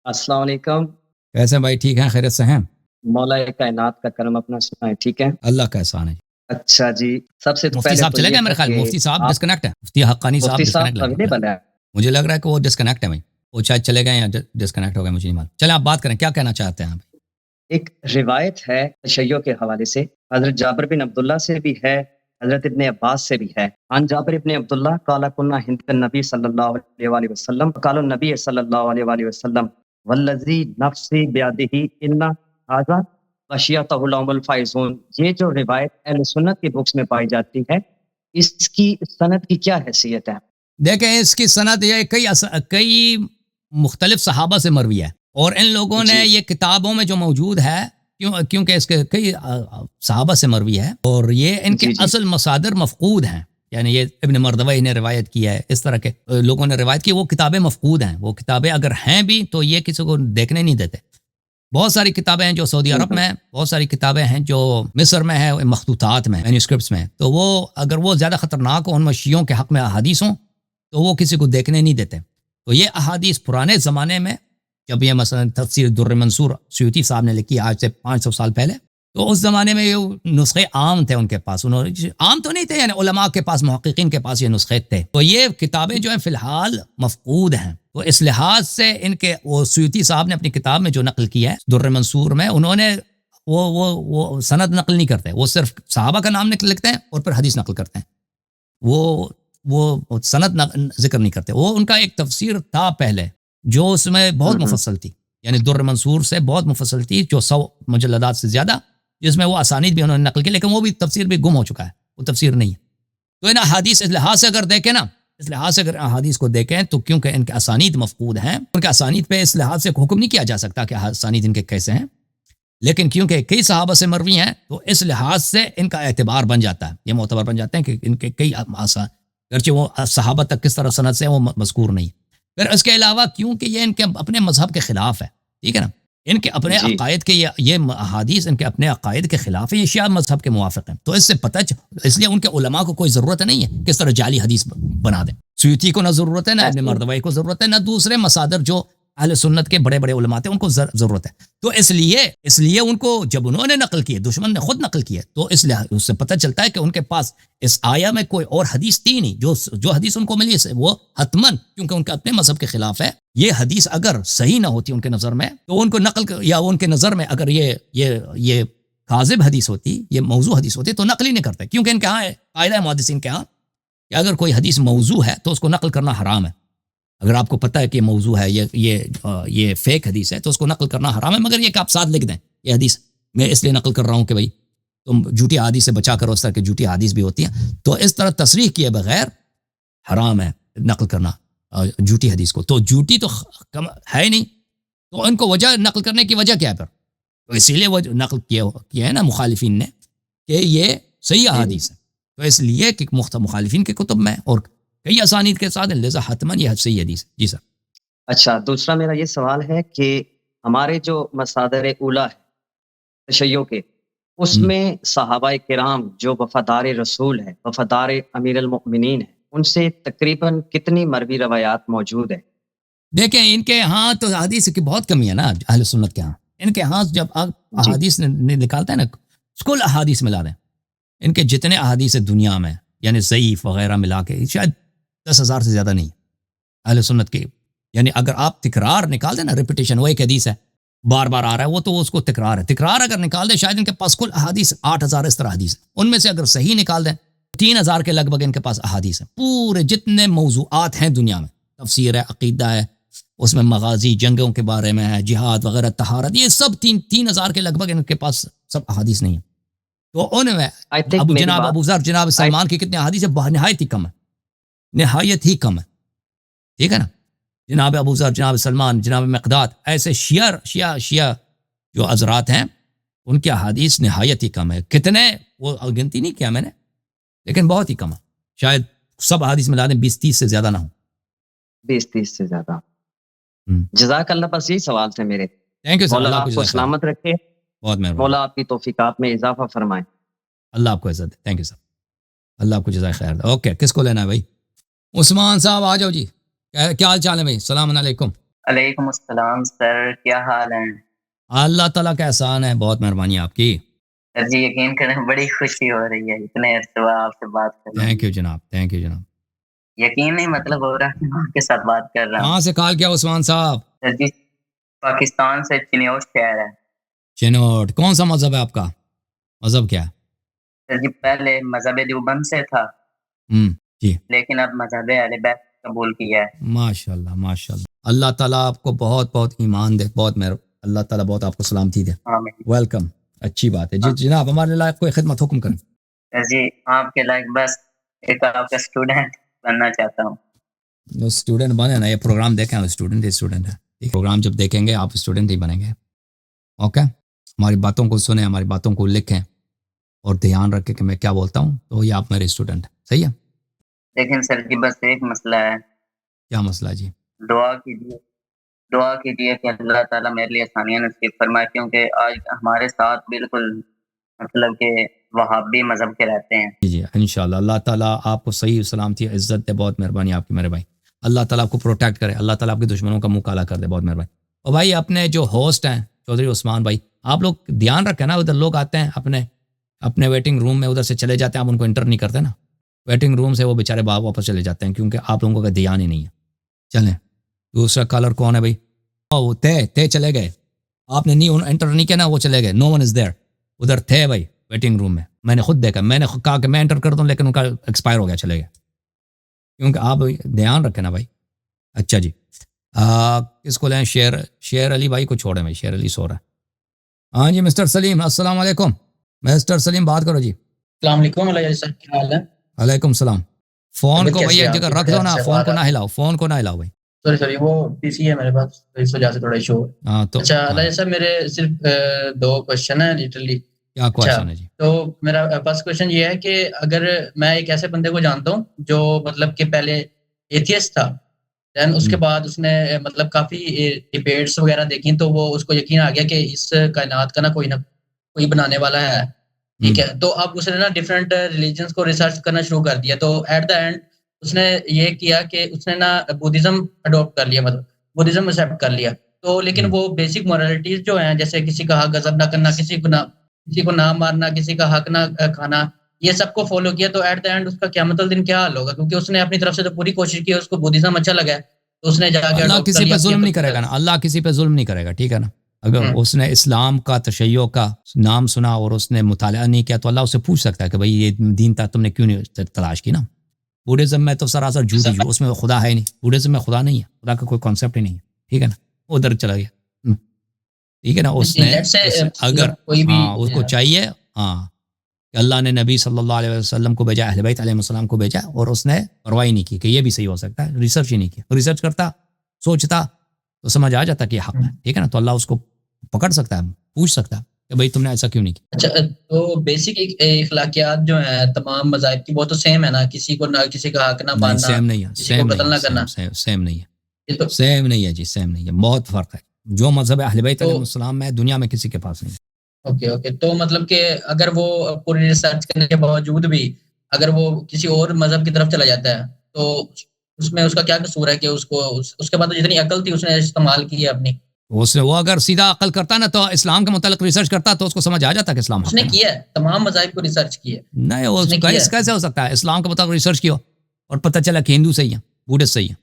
السلام علیکم. کیسے ہیں بھائی؟ ٹھیک ہیں؟ خیریت سے ہیں؟ مولا کائنات کا کرم اپنا سنائیں. ٹھیک ہے, اللہ کا احسان ہے. اچھا جی. سب سے مفتی پہلے صاحب تو چلے یہ گئے میرے ہے خیال. کہ مفتی صاحب آپ ڈسکنیکٹ ہے. مفتی حقانی صاحب مفتی صاحب ڈسکنیکٹ لگ رہا اویلیبل ہے. ہے. مجھے لگ رہا ہے کہ وہ ڈسکنیکٹ ہے بھائی. وہ شاید چلے گئے یا ڈسکنیکٹ ہو گئے, مجھے نہیں معلوم. چلیں آپ بات کریں, کیا کہنا چاہتے ہیں آپ؟ ایک روایت ہے تشیع کے حوالے سے, حضرت جابر بن عبداللہ سے بھی ہے, حضرت ابن عباس سے بھی ہے. عن جابر ابن عبداللہ قال كنا عند النبي صلی اللہ علیہ وآلہ وسلم قال النبي صلی اللہ علیہ وآلہ وسلم والذی نفسی بیدہ ان ھذا غشیتہ لهم الفائزون. یہ جو روایت اہل سنت کی بکس میں پائی جاتی ہے, اس کی سند کی کیا حیثیت ہے؟ دیکھیں اس کی سند یہ کئی مختلف صحابہ سے مروی ہے, اور ان لوگوں نے یہ کتابوں میں جو موجود ہے کیونکہ اس کے کئی صحابہ سے مروی ہے, اور یہ ان کے اصل مصادر مفقود ہیں. یعنی یہ ابن مردوی نے روایت کی ہے, اس طرح کے لوگوں نے روایت کی, وہ کتابیں مفقود ہیں. وہ کتابیں اگر ہیں بھی تو یہ کسی کو دیکھنے نہیں دیتے. بہت ساری کتابیں ہیں جو سعودی عرب میں ہیں, بہت ساری کتابیں ہیں جو مصر میں ہیں, مخطوطات میں, مینوسکرپٹس میں. تو وہ اگر وہ زیادہ خطرناک ہوں, ان میں شیعوں کے حق میں احادیث ہوں, تو وہ کسی کو دیکھنے نہیں دیتے. تو یہ احادیث پرانے زمانے میں, جب یہ مثلا تفسیر در منصور سیوطی صاحب نے لکھی آج سے 500 سال پہلے, تو اس زمانے میں یہ نسخے عام تھے ان کے پاس. انہوں عام تو نہیں تھے, یعنی علماء کے پاس, محققین کے پاس یہ نسخے تھے. تو یہ کتابیں جو ہیں فی الحال مفقود ہیں. تو اس لحاظ سے ان کے وہ سیوطی صاحب نے اپنی کتاب میں جو نقل کیا ہے در منصور میں, انہوں نے وہ سند نقل نہیں کرتے, وہ صرف صحابہ کا نام لکھتے ہیں اور پھر حدیث نقل کرتے ہیں. وہ سند ذکر نہیں کرتے. وہ ان کا ایک تفسیر تھا پہلے جو اس میں بہت مفصل تھی, یعنی در منصور سے بہت مفصل تھی, جو 100 مجلدات سے زیادہ, جس میں وہ اسانید بھی انہوں نے نقل کی, لیکن وہ بھی تفسیر بھی گم ہو چکا ہے, وہ تفسیر نہیں ہے. تو ان احادیث اس لحاظ سے اگر دیکھیں نا, اس لحاظ سے اگر احادیث کو دیکھیں تو کیونکہ ان کے اسانید مفقود ہیں, ان کے اسانید پہ اس لحاظ سے حکم نہیں کیا جا سکتا کہ اسانید ان کے کیسے ہیں, لیکن کیونکہ کئی صحابہ سے مروی ہیں تو اس لحاظ سے ان کا اعتبار بن جاتا ہے, یہ معتبر بن جاتے ہیں کہ ان کے کئی گرچہ وہ صحابہ تک کس طرح سند سے ہیں وہ مذکور نہیں. پھر اس کے علاوہ کیونکہ یہ ان کے اپنے مذہب کے خلاف ہے, ٹھیک ہے نا, ان کے اپنے عقائد کے یہ احادیث ان کے اپنے عقائد کے خلاف ہے, یہ شیعہ مذہب کے موافق ہیں. تو اس سے اس لیے ان کے علماء کو کوئی ضرورت نہیں ہے کس طرح جعلی حدیث بنا دیں. سیوطی کو نہ ضرورت ہے, نہ ابن مردوی کو ضرورت ہے, نہ دوسرے مصادر جو اہل سنت کے بڑے بڑے علماء تھے ان کو ضرورت ہے. تو اس لیے ان کو جب انہوں نے نقل کیے, دشمن نے خود نقل کیے, تو اس سے پتہ چلتا ہے کہ ان کے پاس اس آیا میں کوئی اور حدیث تھی نہیں. جو حدیث ان کو ملی وہ حتماً, کیونکہ ان کے اپنے مذہب کے خلاف ہے, یہ حدیث اگر صحیح نہ ہوتی ان کے نظر میں, تو ان کو نقل یا ان کے نظر میں اگر یہ کاذب حدیث ہوتی, یہ موضوع حدیث ہوتی, تو نقل ہی نہیں کرتے. کیونکہ ان کے ہاں قاعدہ محدثین کے ہاں کہ اگر کوئی حدیث موضوع ہے تو اس کو نقل کرنا حرام ہے. اگر آپ کو پتہ ہے کہ یہ موضوع ہے, یہ فیک حدیث ہے, تو اس کو نقل کرنا حرام ہے, مگر یہ کہ آپ ساتھ لکھ دیں یہ حدیث میں اس لیے نقل کر رہا ہوں کہ بھائی تم جھوٹی حدیث سے بچا کرو, اس طرح کی جھوٹی حدیث بھی ہوتی ہیں. تو اس طرح تصریح کیے بغیر حرام ہے نقل کرنا جھوٹی حدیث کو. تو جھوٹی تو ہے ہی نہیں, تو ان کو وجہ نقل کرنے کی وجہ کیا ہے پھر؟ تو اسی لیے وہ نقل کیا ہے نا مخالفین نے کہ یہ صحیح حدیث ہے. تو اس لیے کہ مخالفین کے کتب میں اور کئی اسانید کے ساتھ لہذا حتماً یہ صحیح حدیث ہے. جی سر. اچھا, دوسرا میرا یہ سوال ہے کہ ہمارے جو مصادر اولا ہے تشیع کے, اس میں صحابہ کرام جو وفادار رسول ہے, وفادار امیر المؤمنین ہے, ان سے تقریباً کتنی مروی روایات موجود ہے؟ دیکھیں ان کے ہاں تو حدیث کی بہت کمی ہے نا اہل سنت کے ہاں. ان کے ہاں جب آپ احادیث نکالتے ہیں نا, کل احادیث ملا دیں, ان کے جتنے احادیث دنیا میں یعنی ضعیف وغیرہ ملا کے شاید 10,000 سے زیادہ نہیں اہل سنت کے. یعنی اگر آپ تکرار نکال دیں نا, ریپیٹیشن, وہ ایک حدیث ہے بار بار آ رہا ہے, وہ تو اس کو تکرار ہے. تکرار اگر نکال دیں شاید ان کے پاس کل احادیث 8,000 اس طرح حدیث ہے. ان میں سے اگر صحیح نکال دیں 3,000 کے لگ بھگ ان کے پاس احادیث ہیں. پورے جتنے موضوعات ہیں دنیا میں, تفسیر ہے, عقیدہ ہے, اس میں مغازی جنگوں کے بارے میں ہے, جہاد وغیرہ, طہارت, یہ سب 3,000 کے لگ بھگ ان کے پاس سب احادیث نہیں ہیں. تو ان میں جناب ابو ذر, جناب سلمان کی کتنے احادیث ہے؟ نہایت ہی کم ہے, نہایت ہی کم ہے, ٹھیک ہے نا. جناب ابو ذر, جناب سلمان, جناب مقداد, ایسے شیعہ جو حضرات ہیں ان کے احادیث نہایت ہی کم ہے. کتنے وہ گنتی نہیں کیا میں نے, لیکن بہت ہی کم ہے. شاید سب احادیث ملا دیں 20-30 سے زیادہ نہ ہوں. 20-30 سے زیادہ. جزاک اللہ. بس یہی سوال تھے میرے. Thank you sir. مولا آپ کو سلامت رکھے, بہت مہربانی. مولا آپ کی توفیقات میں اضافہ فرمائے. اللہ آپ کو عزت دے. Thank you sir. اللہ آپ کو جزائے خیر دے. اوکے, کس کو لینا ہے بھائی؟ عثمان صاحب آ جاؤ جی. کیا حال چال ہے بھائی؟ السلام علیکم. علیکم السلام سر، کیا حال ہے؟ اللہ تعالیٰ کا احسان ہے، بہت مہربانی آپ کی. سر جی یقین کریں بڑی خوشی ہو رہی ہے اتنے عرصے بعد آپ سے بات کر رہا تھینک ہوں. یو جناب، تھینک یو جناب. یقین نہیں مطلب ہو رہا کہ میں آپ کے ساتھ بات کر رہا ہوں. کہاں سے کال کیا عثمان صاحب؟ سر جی پاکستان سے چنیوٹ شہر ہے. چنوٹ. کون سا مذہب ہے آپ کا؟ مذہب کیا ہے؟ سر جی پہلے مذہب دیوبند سے تھا جی. لیکن اب مذہب اہل بیت قبول کیا ہے. ماشاء اللہ ماشاء اللہ. اللہ تعالیٰ آپ کو بہت بہت ایمان دے، بہت اللہ تعالیٰ بہت آپ کو سلامتی دے. آمین. ویلکم. اچھی بات ہے جی. جناب ہمارے لائق کوئی خدمت حکم کریں. سر جی آپ کے لائق بس ایک آپ کا اسٹوڈنٹ بننا چاہتا ہوں. اسٹوڈنٹ بنے نا، یہ پروگرام دیکھیں اسٹوڈنٹ ہے. پروگرام جب دیکھیں گے آپ اسٹوڈنٹ ہی بنیں گے. اوکے. ہماری باتوں کو سنیں، ہماری باتوں کو لکھیں اور دھیان رکھیں کہ میں کیا بولتا ہوں، تو یہ آپ میرے اسٹوڈنٹ ہیں. صحیح ہے. لیکن سر جی بس ایک مسئلہ ہے. کیا مسئلہ جی؟ دعا کیجیے کہ اللہ تعالیٰ میرے لیے آسانیاں نصیب فرمائے، کیونکہ آج ہمارے ساتھ بالکل مطلب کہ وہابی مذہب کے رہتے ہیں. جی انشاءاللہ اللہ تعالیٰ آپ کو صحیح سلامتی عزت دے. بہت مہربانی آپ کی میرے بھائی. اللہ تعالیٰ آپ کو پروٹیکٹ کرے، اللہ تعالیٰ آپ کے دشمنوں کا منہ کالا کر دے. بہت مہربانی. اور بھائی اپنے جو ہوسٹ ہیں چودھری عثمان بھائی، آپ لوگ دھیان رکھیں نا، ادھر لوگ آتے ہیں اپنے ویٹنگ روم میں ادھر سے چلے جاتے ہیں، آپ ان کو انٹر نہیں کرتے نا. ویٹنگ روم سے وہ بیچارے باپ واپس چلے جاتے ہیں کیونکہ آپ لوگوں کا دھیان ہی نہیں ہے. چلیں دوسرا کالر کون ہے بھائی؟ وہ تے چلے گئے، آپ نے نہیں انٹر نہیں کیا نا، وہ چلے گئے. نو ون از دیئر. ادھر تھے بھائی ویٹنگ روم میں نے خود دیکھا. میں نے کہا کہ میں انٹر کر دوں لیکن ان کا ایکسپائر ہو گیا، چلے گئے. کیونکہ آپ دھیان رکھیں نا بھائی. اچھا جی کس کو لیں؟ شیر علی بھائی کو چھوڑیں بھائی، شیر علی سو رہا ہے. ہاں جی مسٹر سلیم السلام علیکم. مسٹر سلیم بات کرو جی. السلام علیکم علیہ سر، کیا حال ہے؟ وعلیکم السلام. فون کو بھائی ایک جگہ رکھ دو نا، فون کو نہ سوری ہلاؤ، فون کو نہ ہلاؤ بھائی. وہ پی سی ہے میرے پاس تو اس وجہ سے تھوڑا ایشو. ہاں تو اچھا علیہ صاحب میرے صرف 2 کوشچن ہیں لٹرلی. کیا کوشچن ہے جی؟ تو میرا فرسٹ کوشچن یہ ہے کہ اگر میں ایک ایسے بندے کو جانتا ہوں جو مطلب کہ پہلے ایتھیسٹ تھا، دین اس کے بعد اس نے مطلب کافی ڈیبیٹس وغیرہ دیکھی تو وہ اس کو یقین آ گیا کہ اس کائنات کا نہ کوئی بنانے والا ہے. ٹھیک ہے. تو اب اس نے نا ڈفرینٹ ریلیجنس کو ریسرچ کرنا شروع کر دیا. تو ایٹ دا اینڈ اس نے یہ کیا کہ اس نے نا بدھزم اڈاپٹ کر لیا، مطلب بدھزم ایکسیپٹ کر لیا. تو لیکن وہ بیسک مورالٹیز جو ہیں، جیسے کسی کا حق غضب نہ کرنا، کسی کو نہ مارنا، کسی کا حق نہ کھانا، یہ سب کو فالو کیا. تو ایٹ دا اینڈ اس کا قیامت الدین کیا حال ہوگا؟ کیونکہ اس نے اپنی طرف سے تو پوری کوشش کی، اس کو بدھزم اچھا لگا تو اس نے جا کے اللہ کسی پہ ظلم نہیں کرے گا نا، اللہ کسی پہ ظلم نہیں کرے گا. ٹھیک ہے نا. اگر اس نے اسلام کا تشیع کا نام سنا اور اس نے مطالعہ نہیں کیا تو اللہ اسے پوچھ سکتا ہے کہ بھائی یہ دین تھا تم نے کیوں نہیں تلاش کی نا. بوڈھزم میں تو سراسر جھوٹ ہی جھوٹ، اس میں خدا ہے نہیں. بوڈھزم میں خدا نہیں ہے، خدا کا کوئی کانسیپٹ ہی نہیں ہے. ٹھیک ہے نا. ادھر چلا گیا. ٹھیک ہے نا. اس نے اگر اس کو چاہیے کہ اللہ نے نبی صلی اللہ علیہ وسلم کو بھیجا، اہل بیت علیہ السلام کو بھیجا، اور اس نے پرواہ نہیں کی کہ یہ بھی صحیح ہو سکتا ہے. ریسرچ ہی نہیں کیا. ریسرچ کرتا، سوچتا تو سمجھ آ جاتا کہ یہ حق ہے. ٹھیک ہے نا. تو اللہ اس کو پکڑ سکتا ہے، پوچھ سکتا ہے کہ بھائی تم نے ایسا کیوں نہیں کیا. اچھا تو بیسک اخلاقیات جو ہیں تمام مذاہب کی وہ تو سیم ہے نا، کسی کا حق نہ ماننا، سیم نہیں ہے، کسی کو قتل نہ کرنا. سیم نہیں ہے، سیم نہیں ہے جی، سیم نہیں ہے. بہت فرق ہے. جو مذہب اہل بیت علیہ السلام میں دنیا میں کسی کے پاس نہیں. اوکے تو مطلب کہ اگر وہ پوری ریسرچ کرنے کے باوجود بھی اگر وہ کسی اور مذہب کی طرف چلا جاتا ہے تو اس میں اس کا کیا قصور ہے کہ اس کے بعد جتنی عقل تھی اس نے استعمال کی ہے اپنی. وہ اگر سیدھا عقل کرتا نا تو اسلام کے متعلق ریسرچ کرتا تو اس کو سمجھ آ جاتا کہ اسلام اس نے کیا ہے، تمام مذاہب کو ریسرچ کی ہے. نہیں، وہ کیسے ہو سکتا ہے؟ اسلام کے متعلق ریسرچ کیا اور پتہ چلا کہ ہندو صحیح ہے، بودھسٹ صحیح ہے.